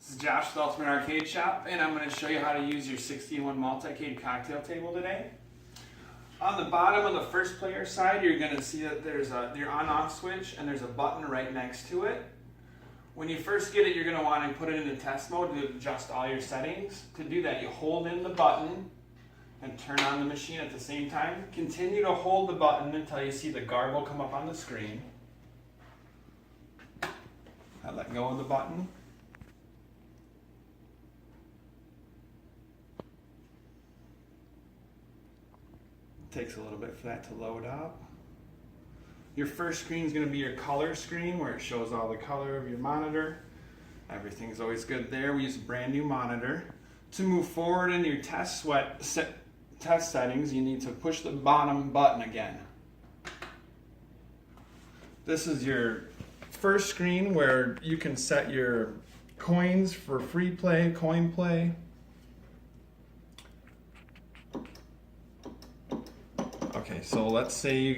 This is Josh with Ultimate Arcade Shop, and I'm going to show you how to use your 60-in-1 multi-cade cocktail table today. On the bottom of the first player side, you're going to see that there's your on-off switch, and there's a button right next to it. When you first get it, you're going to want to put it into test mode to adjust all your settings. To do that, you hold in the button and turn on the machine at the same time. Continue to hold the button until you see the garble come up on the screen. I let go of the button. Takes a little bit for that to load up. Your first screen is going to be your color screen where it shows all the color of your monitor. Everything's always good there. We use a brand new monitor. To move forward in your test settings, you need to push the bottom button again. This is your first screen where you can set your coins for free play, coin play. Okay, so let's say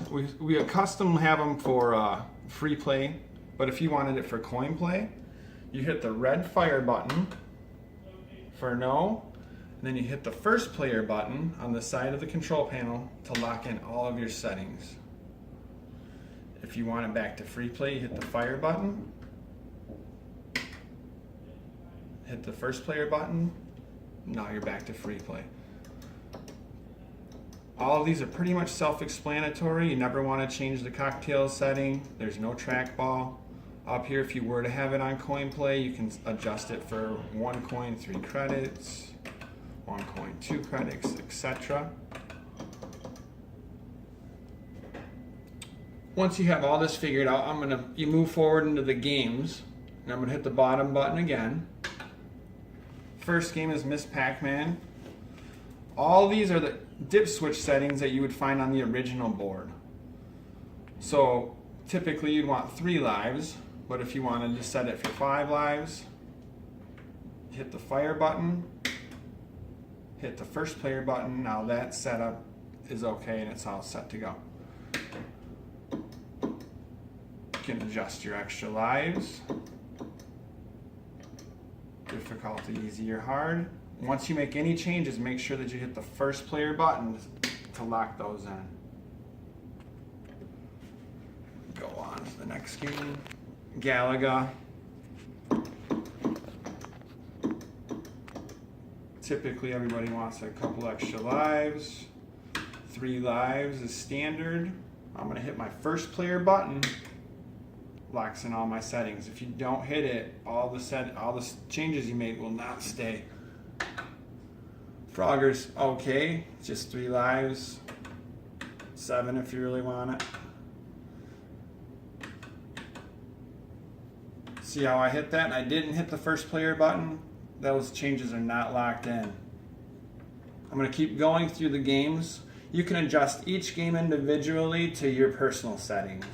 we custom have them for free play, but if you wanted it for coin play, you hit the red fire button for no, and then you hit the first player button on the side of the control panel to lock in all of your settings. If you want it back to free play, you hit the fire button, hit the first player button, now you're back to free play. All of these are pretty much self-explanatory. You never want to change the cocktail setting. There's no trackball. Up here, if you were to have it on coin play, you can adjust it for 1 coin, 3 credits, 1 coin, 2 credits, etc. Once you have all this figured out, you move forward into the games, and I'm going to hit the bottom button again. First game is Miss Pac-Man. All these are the dip switch settings that you would find on the original board. So typically you'd want 3 lives, but if you wanted to set it for 5 lives, hit the fire button, hit the first player button. Now that setup is okay and it's all set to go. You can adjust your extra lives, difficulty easy or hard. Once you make any changes, make sure that you hit the first player button to lock those in. Go on to the next game. Galaga. Typically everybody wants a couple extra lives. 3 lives is standard. I'm going to hit my first player button. Locks in all my settings. If you don't hit it, all the changes you made will not stay. Frogger's okay, just 3 lives, 7 if you really want it. See how I hit that and I didn't hit the first player button? Those changes are not locked in. I'm going to keep going through the games. You can adjust each game individually to your personal settings.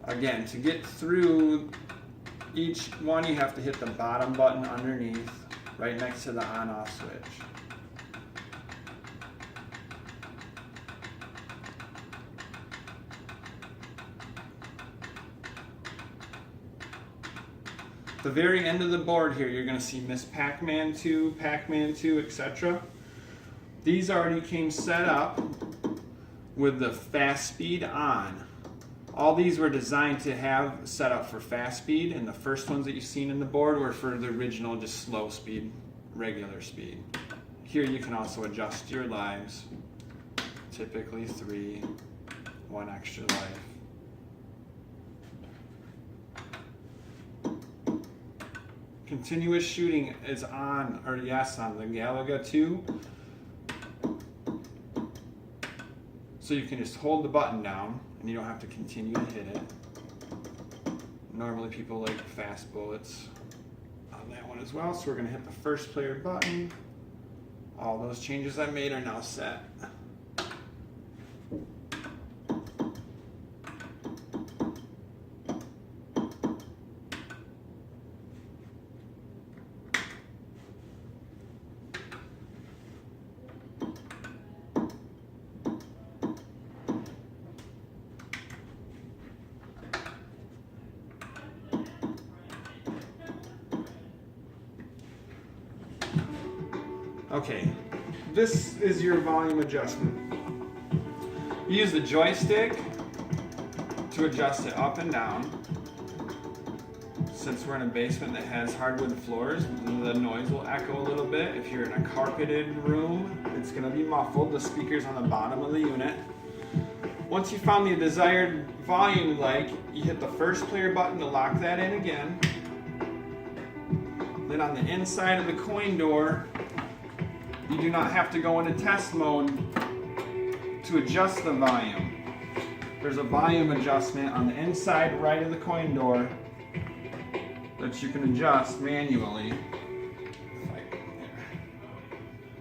Again, to get through each one, you have to hit the bottom button underneath, right next to the on-off switch. The very end of the board here, you're going to see Miss Pac-Man 2, etc. These already came set up with the fast speed on. All these were designed to have set up for fast speed, and the first ones that you've seen in the board were for the original just slow speed, regular speed. Here you can also adjust your lives, typically 3, 1 extra life. Continuous shooting is on, or yes, on the Galaga 2. So you can just hold the button down and you don't have to continue to hit it. Normally people like fast bullets on that one as well, so we're going to hit the first player button. All those changes I made are now set. Okay, this is your volume adjustment. You use the joystick to adjust it up and down. Since we're in a basement that has hardwood floors, the noise will echo a little bit. If you're in a carpeted room, it's going to be muffled. The speaker's on the bottom of the unit. Once you found the desired volume you like, you hit the first player button to lock that in again. Then on the inside of the coin door, you do not have to go into test mode to adjust the volume. There's a volume adjustment on the inside right of the coin door that you can adjust manually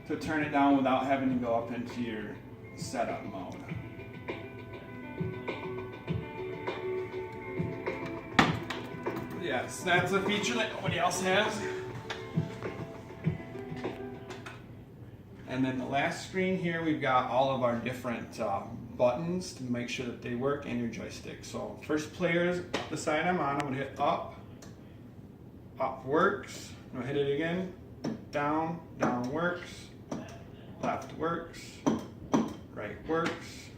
to turn it down without having to go up into your setup mode. Yes, that's a feature that nobody else has. And then the last screen here, we've got all of our different buttons to make sure that they work, and your joystick. So first player is the side I'm on. I'm going to hit up. Up works. I'm going to hit it again. Down. Down works. Left works. Right works.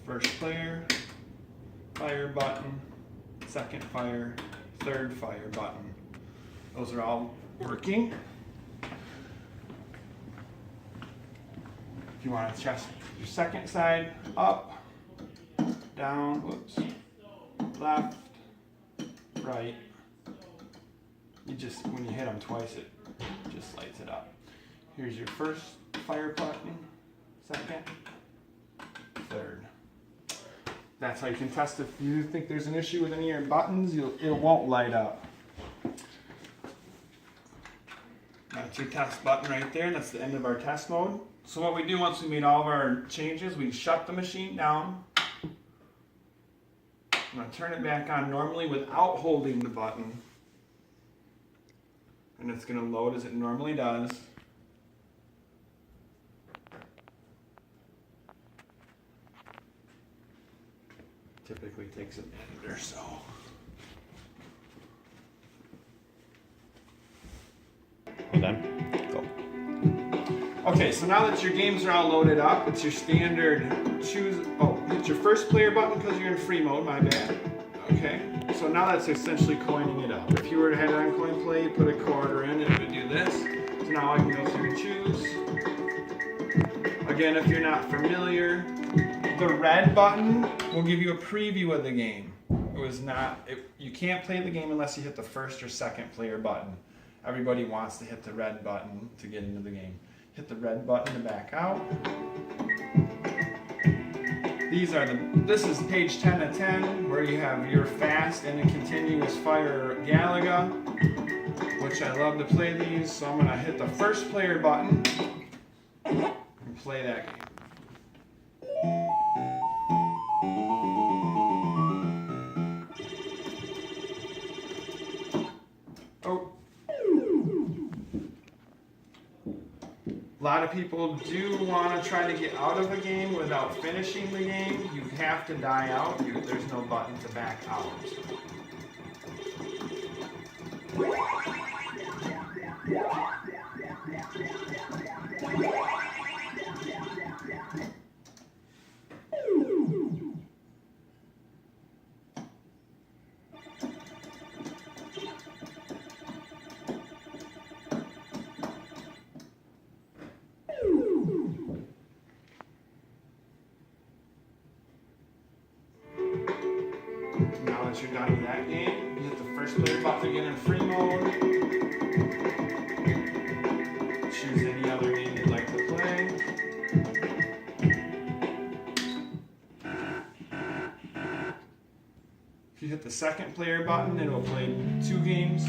First player. Fire button. Second fire. Third fire button. Those are all working. If you want to test your second side, up, down, whoops, left, right. You just, when you hit them twice, it just lights it up. Here's your first fire button, second, third. That's how you can test if you think there's an issue with any of your buttons, it won't light up. That's your test button right there, and that's the end of our test mode. So what we do once we made all of our changes, we shut the machine down. I'm going to turn it back on normally without holding the button. And it's going to load as it normally does. Typically takes a minute or so. Hold on. Go. Okay, so now that your games are all loaded up, it's your standard choose. Oh, hit your first player button because you're in free mode, my bad. Okay, so now that's essentially coining it up. If you were to head on coin play, you put a quarter in and it would do this. So now I can go through and choose. Again, if you're not familiar, the red button will give you a preview of the game. You can't play the game unless you hit the first or second player button. Everybody wants to hit the red button to get into the game. Hit the red button to back out. This is page 10 of 10, where you have your fast and a continuous fire Galaga, which I love to play these. So I'm gonna hit the first player button and play that game. A lot of people do want to try to get out of a game without finishing the game. You have to die out. There's no button to back out. Now that you're done with that game, you hit the first player button again in free mode. Choose any other game you'd like to play. If you hit the second player button, it will play two games